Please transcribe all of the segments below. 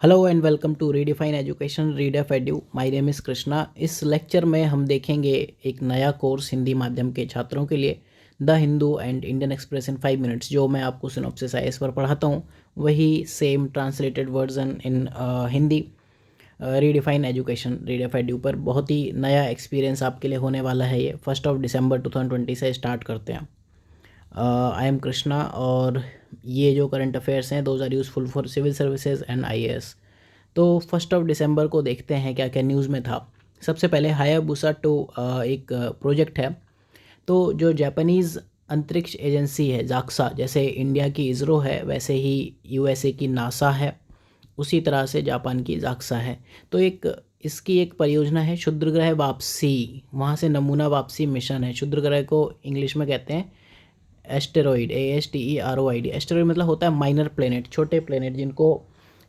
Hello and welcome to redefine education read F edu. My name is Krishna. इस lecture में हम देखेंगे एक नया कोर्स हिंदी माध्यम के छात्रों के लिए, the Hindu and Indian express in 5 minutes. जो मैं आपको सिनॉप्सिस आईएएस पर पढ़ाता हूँ वही सेम ट्रांसलेटेड वर्जन इन Hindi redefine education read F edu पर। बहुत ही नया एक्सपीरियंस आपके लिए होने वाला है। ये 1 दिसंबर 2020 से स्टार्ट करते हैं। आई एम कृष्णा और ये जो करंट अफेयर्स हैं those are useful for civil services and IAS. तो 1 दिसंबर को देखते हैं क्या क्या न्यूज़ में था। सबसे पहले हायाबुसा 2 एक प्रोजेक्ट है। तो जो जापानीज़ अंतरिक्ष एजेंसी है जाक्सा, जैसे इंडिया की इसरो है वैसे ही यूएसए की नासा है, उसी तरह से जापान की जाक्सा है। तो इसकी एक परियोजना है क्षुद्र ग्रह वापसी, वहाँ से नमूना वापसी मिशन है। क्षुद्र ग्रह को इंग्लिश में कहते हैं एस्टेरॉइड, ASTEROID। एस्टेरॉइड मतलब होता है माइनर प्लेनेट, छोटे प्लेनेट जिनको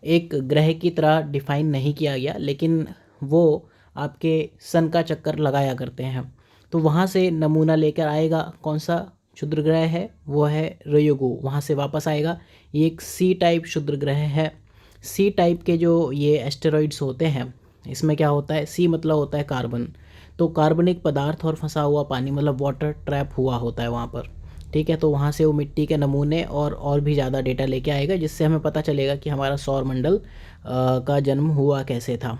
एक ग्रह की तरह डिफाइन नहीं किया गया, लेकिन वो आपके सन का चक्कर लगाया करते हैं। तो वहाँ से नमूना लेकर आएगा। कौन सा क्षुद्र ग्रह है? वो है रयोगु, वहाँ से वापस आएगा। ये एक सी टाइप क्षुद्र ग्रह है। सी टाइप के जो ये एस्टेरॉइड्स होते हैं, इसमें क्या होता है, सी मतलब होता है कार्बन। तो कार्बनिक पदार्थ और फंसा हुआ पानी मतलब वाटर ट्रैप हुआ होता है वहाँ पर। ठीक है, तो वहाँ से वो मिट्टी के नमूने और भी ज़्यादा डेटा लेके आएगा, जिससे हमें पता चलेगा कि हमारा सौर मंडल का जन्म हुआ कैसे था।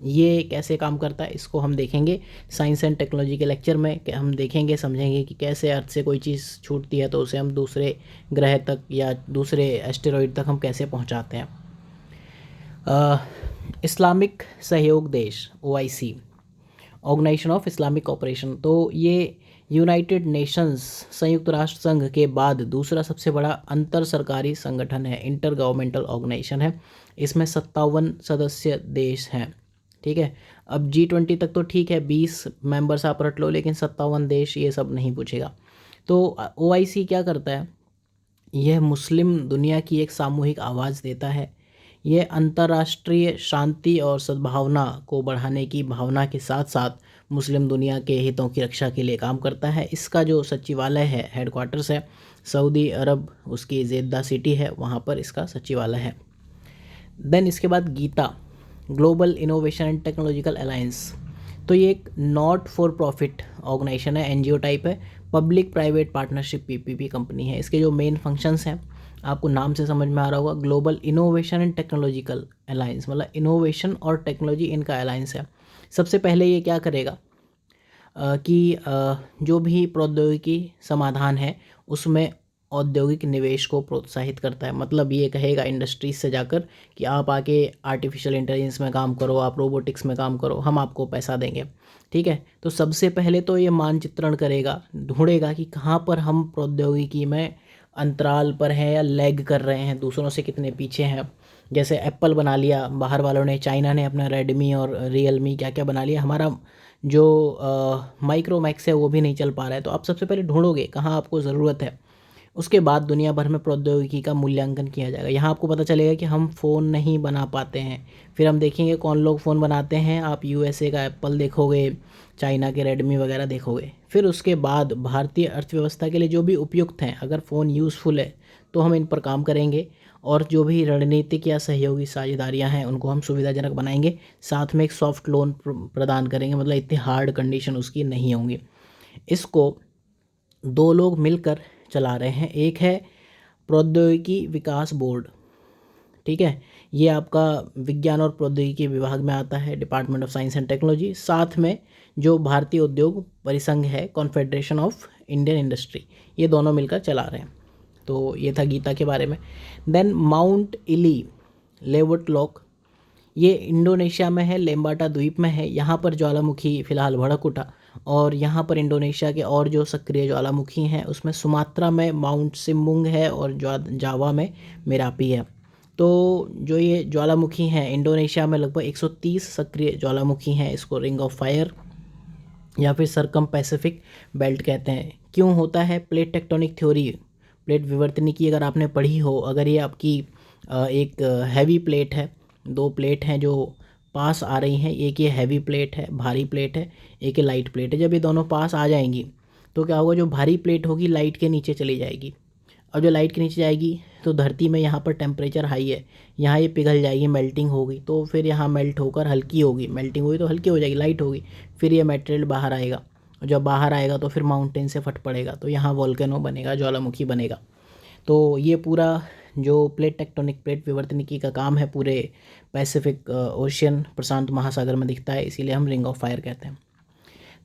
ये कैसे काम करता है इसको हम देखेंगे साइंस एंड टेक्नोलॉजी के लेक्चर में। हम देखेंगे, समझेंगे कि कैसे अर्थ से कोई चीज़ छूटती है तो उसे हम दूसरे ग्रह तक या दूसरे एस्टेरॉइड तक हम कैसे पहुँचाते हैं। इस्लामिक सहयोग देश OIC, organisation of Islamic cooperation, तो ये यूनाइटेड नेशंस संयुक्त राष्ट्र संघ के बाद दूसरा सबसे बड़ा अंतर सरकारी संगठन है, इंटर गवर्नमेंटल ऑर्गेनाइजेशन है। इसमें 57 सदस्य देश हैं। ठीक है, अब G20 तक तो ठीक है, 20 मेंबर्स आप रट लो, लेकिन 57 देश ये सब नहीं पूछेगा। तो OIC क्या करता है? यह मुस्लिम दुनिया की एक सामूहिक आवाज़ देता है। यह अंतर्राष्ट्रीय शांति और सद्भावना को बढ़ाने की भावना के साथ साथ मुस्लिम दुनिया के हितों की रक्षा के लिए काम करता है। इसका जो सचिवालय है, हेडक्वार्टर्स है सऊदी अरब, उसकी जेद्दा सिटी है, वहाँ पर इसका सचिवालय है। देन इसके बाद GITA, global innovation and technological alliance. तो ये एक नॉट फॉर प्रॉफिट ऑर्गेनाइजेशन है, NGO टाइप है, public private partnership PPP company है। इसके जो मेन फंक्शंस हैं आपको नाम से समझ में आ रहा होगा, global innovation and technological alliance, मतलब इनोवेशन और टेक्नोलॉजी इनका अलायंस है। सबसे पहले ये क्या करेगा कि जो भी प्रौद्योगिकी समाधान है उसमें औद्योगिक निवेश को प्रोत्साहित करता है। मतलब ये कहेगा इंडस्ट्रीज से जाकर कि आप आके आर्टिफिशियल इंटेलिजेंस में काम करो, आप रोबोटिक्स में काम करो, हम आपको पैसा देंगे। ठीक है, तो सबसे पहले तो ये मानचित्रण करेगा, ढूंढेगा कि कहाँ पर हम प्रौद्योगिकी में अंतराल पर हैं या लैग कर रहे हैं, दूसरों से कितने पीछे हैं। जैसे एप्पल बना लिया बाहर वालों ने, चाइना ने अपना रेडमी और रियलमी क्या क्या बना लिया, हमारा जो माइक्रोमैक्स है वो भी नहीं चल पा रहा है। तो आप सबसे पहले ढूंढोगे कहाँ आपको ज़रूरत है, उसके बाद दुनिया भर में प्रौद्योगिकी का मूल्यांकन किया जाएगा। यहाँ आपको पता चलेगा कि हम फ़ोन नहीं बना पाते हैं, फिर हम देखेंगे कौन लोग फ़ोन बनाते हैं। आप USA का एप्पल देखोगे, चाइना के रेडमी वगैरह देखोगे। फिर उसके बाद भारतीय अर्थव्यवस्था के लिए जो भी उपयुक्त हैं, अगर फ़ोन यूज़फुल है तो हम इन पर काम करेंगे, और जो भी रणनीतिक या सहयोगी साझेदारियां हैं उनको हम सुविधाजनक बनाएंगे। साथ में एक सॉफ्ट लोन प्रदान करेंगे, मतलब इतनी हार्ड कंडीशन उसकी नहीं होंगी। इसको 2 लोग मिलकर चला रहे हैं। एक है प्रौद्योगिकी विकास बोर्ड, ठीक है, ये आपका विज्ञान और प्रौद्योगिकी विभाग में आता है, department of science and technology. साथ में जो भारतीय उद्योग परिसंघ है, कॉन्फेडरेशन ऑफ इंडियन इंडस्ट्री, ये दोनों मिलकर चला रहे हैं। तो ये था गीता के बारे में। देन माउंट इली लेवट लॉक, ये इंडोनेशिया में है, लेम्बाटा द्वीप में है। यहाँ पर ज्वालामुखी फ़िलहाल भड़क उठा, और यहाँ पर इंडोनेशिया के और जो सक्रिय ज्वालामुखी हैं उसमें सुमात्रा में माउंट सिम्बुंग है और जावा में मेरापी है। तो जो ये ज्वालामुखी हैं, इंडोनेशिया में लगभग 130 सक्रिय ज्वालामुखी हैं। इसको रिंग ऑफ फायर या फिर सरकम पैसिफिक बेल्ट कहते हैं। क्यों होता है? प्लेट टेक्टोनिक थ्योरी, प्लेट विवर्तनिकी अगर आपने पढ़ी हो, अगर ये आपकी एक हैवी प्लेट है, 2 प्लेट हैं जो पास आ रही हैं, एक ये हैवी प्लेट है, भारी प्लेट है, एक ये लाइट प्लेट है। जब ये दोनों पास आ जाएंगी तो क्या होगा, जो भारी प्लेट होगी लाइट के नीचे चली जाएगी। अब जो लाइट के नीचे जाएगी तो धरती में यहाँ पर टेम्परेचर हाई है, यहाँ ये पिघल जाएगी, मेल्टिंग होगी, तो फिर यहाँ मेल्ट होकर हल्की होगी, मेल्टिंग होगी तो हल्की हो जाएगी, लाइट होगी, फिर ये मटेरियल बाहर आएगा, और जब बाहर आएगा तो फिर माउंटेन से फट पड़ेगा, तो यहाँ वोल्केनो बनेगा, ज्वालामुखी बनेगा। तो ये पूरा जो प्लेट टेक्टोनिक, प्लेट विवर्तनिकी का काम है पूरे पैसिफिक ओशियन, प्रशांत महासागर में दिखता है, इसीलिए हम रिंग ऑफ फायर कहते हैं।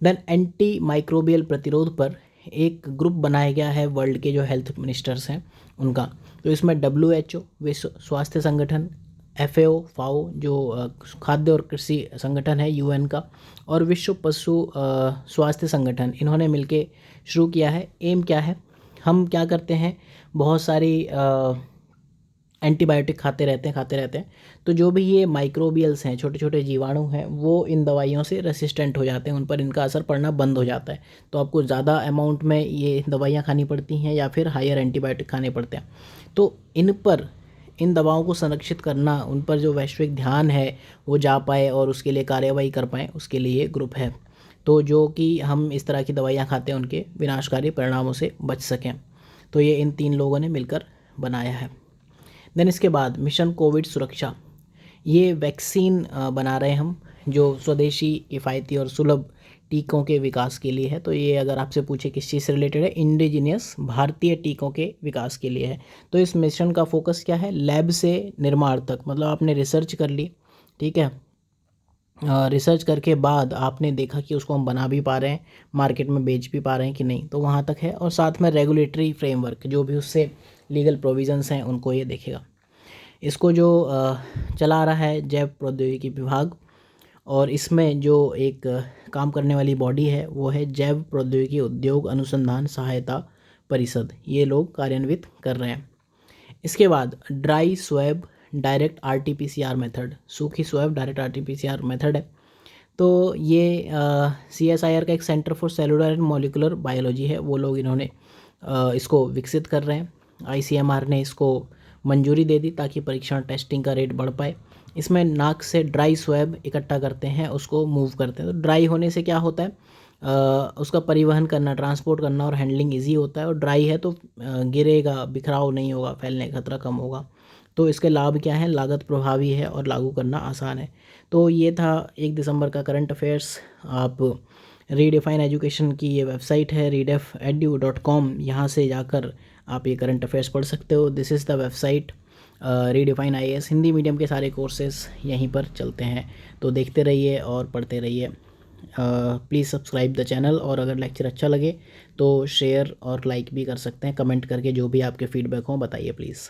देन एंटी माइक्रोबियल प्रतिरोध पर एक ग्रुप बनाया गया है वर्ल्ड के जो हेल्थ मिनिस्टर्स हैं उनका। तो इसमें WHO विश्व स्वास्थ्य संगठन, FAO फाओ जो खाद्य और कृषि संगठन है UN का, और विश्व पशु स्वास्थ्य संगठन, इन्होंने मिलके शुरू किया है। एम क्या है, हम क्या करते हैं, बहुत सारी एंटीबायोटिक खाते रहते हैं, तो जो भी ये माइक्रोबियल्स हैं, छोटे छोटे जीवाणु हैं, वो इन दवाइयों से रेसिस्टेंट हो जाते हैं, उन पर इनका असर पड़ना बंद हो जाता है। तो आपको ज़्यादा अमाउंट में ये दवाइयाँ खानी पड़ती हैं या फिर हायर एंटीबायोटिक खाने पड़ते हैं। तो इन दवाओं को संरक्षित करना, उन पर जो वैश्विक ध्यान है वो जा पाए और उसके लिए कार्यवाही कर पाएँ, उसके लिए ये ग्रुप है। तो जो कि हम इस तरह की दवाइयाँ खाते हैं उनके विनाशकारी परिणामों से बच सकें। तो ये इन 3 लोगों ने मिलकर बनाया है। देन इसके बाद मिशन कोविड सुरक्षा, ये वैक्सीन बना रहे हैं हम, जो स्वदेशी, किफ़ायती और सुलभ टीकों के विकास के लिए है। तो ये अगर आपसे पूछे किस चीज़ से रिलेटेड है, इंडिजीनियस भारतीय टीकों के विकास के लिए है। तो इस मिशन का फोकस क्या है, लैब से निर्माण तक, मतलब आपने रिसर्च कर ली, ठीक है, रिसर्च करके बाद आपने देखा कि उसको हम बना भी पा रहे हैं, मार्केट में बेच भी पा रहे हैं कि नहीं, तो वहाँ तक है। और साथ में रेगुलेटरी फ्रेमवर्क, जो भी उससे लीगल प्रोविजंस हैं उनको ये देखेगा। इसको जो चला रहा है जैव प्रौद्योगिकी विभाग, और इसमें जो एक काम करने वाली बॉडी है वो है जैव प्रौद्योगिकी उद्योग अनुसंधान सहायता परिषद, ये लोग कार्यान्वित कर रहे हैं। इसके बाद dry swab direct RT-PCR method, सूखी स्वैब डायरेक्ट RT-PCR मेथड है। तो ये CSIR का एक centre for cellular and molecular biology है, वो लोग इन्होंने इसको विकसित कर रहे हैं। ICMR ने इसको मंजूरी दे दी ताकि परीक्षण टेस्टिंग का रेट बढ़ पाए। इसमें नाक से ड्राई स्वैब इकट्ठा करते हैं, उसको मूव करते हैं। तो ड्राई होने से क्या होता है, उसका परिवहन करना, ट्रांसपोर्ट करना और हैंडलिंग इजी होता है, और ड्राई है तो गिरेगा, बिखराव नहीं होगा, फैलने का खतरा कम होगा। तो इसके लाभ क्या हैं, लागत प्रभावी है और लागू करना आसान है। तो ये था 1 दिसंबर का करंट अफेयर्स। आप रीडिफाइन एजुकेशन की ये वेबसाइट है redefinedu.com, यहाँ से जाकर आप ये करंट अफेयर्स पढ़ सकते हो। This is the website. Redefine IAS Hindi medium के सारे कोर्सेज़ यहीं पर चलते हैं, तो देखते रहिए और पढ़ते रहिए। प्लीज़ सब्सक्राइब द चैनल, और अगर लेक्चर अच्छा लगे तो शेयर और लाइक भी कर सकते हैं, कमेंट करके जो भी आपके फीडबैक हों बताइए प्लीज़।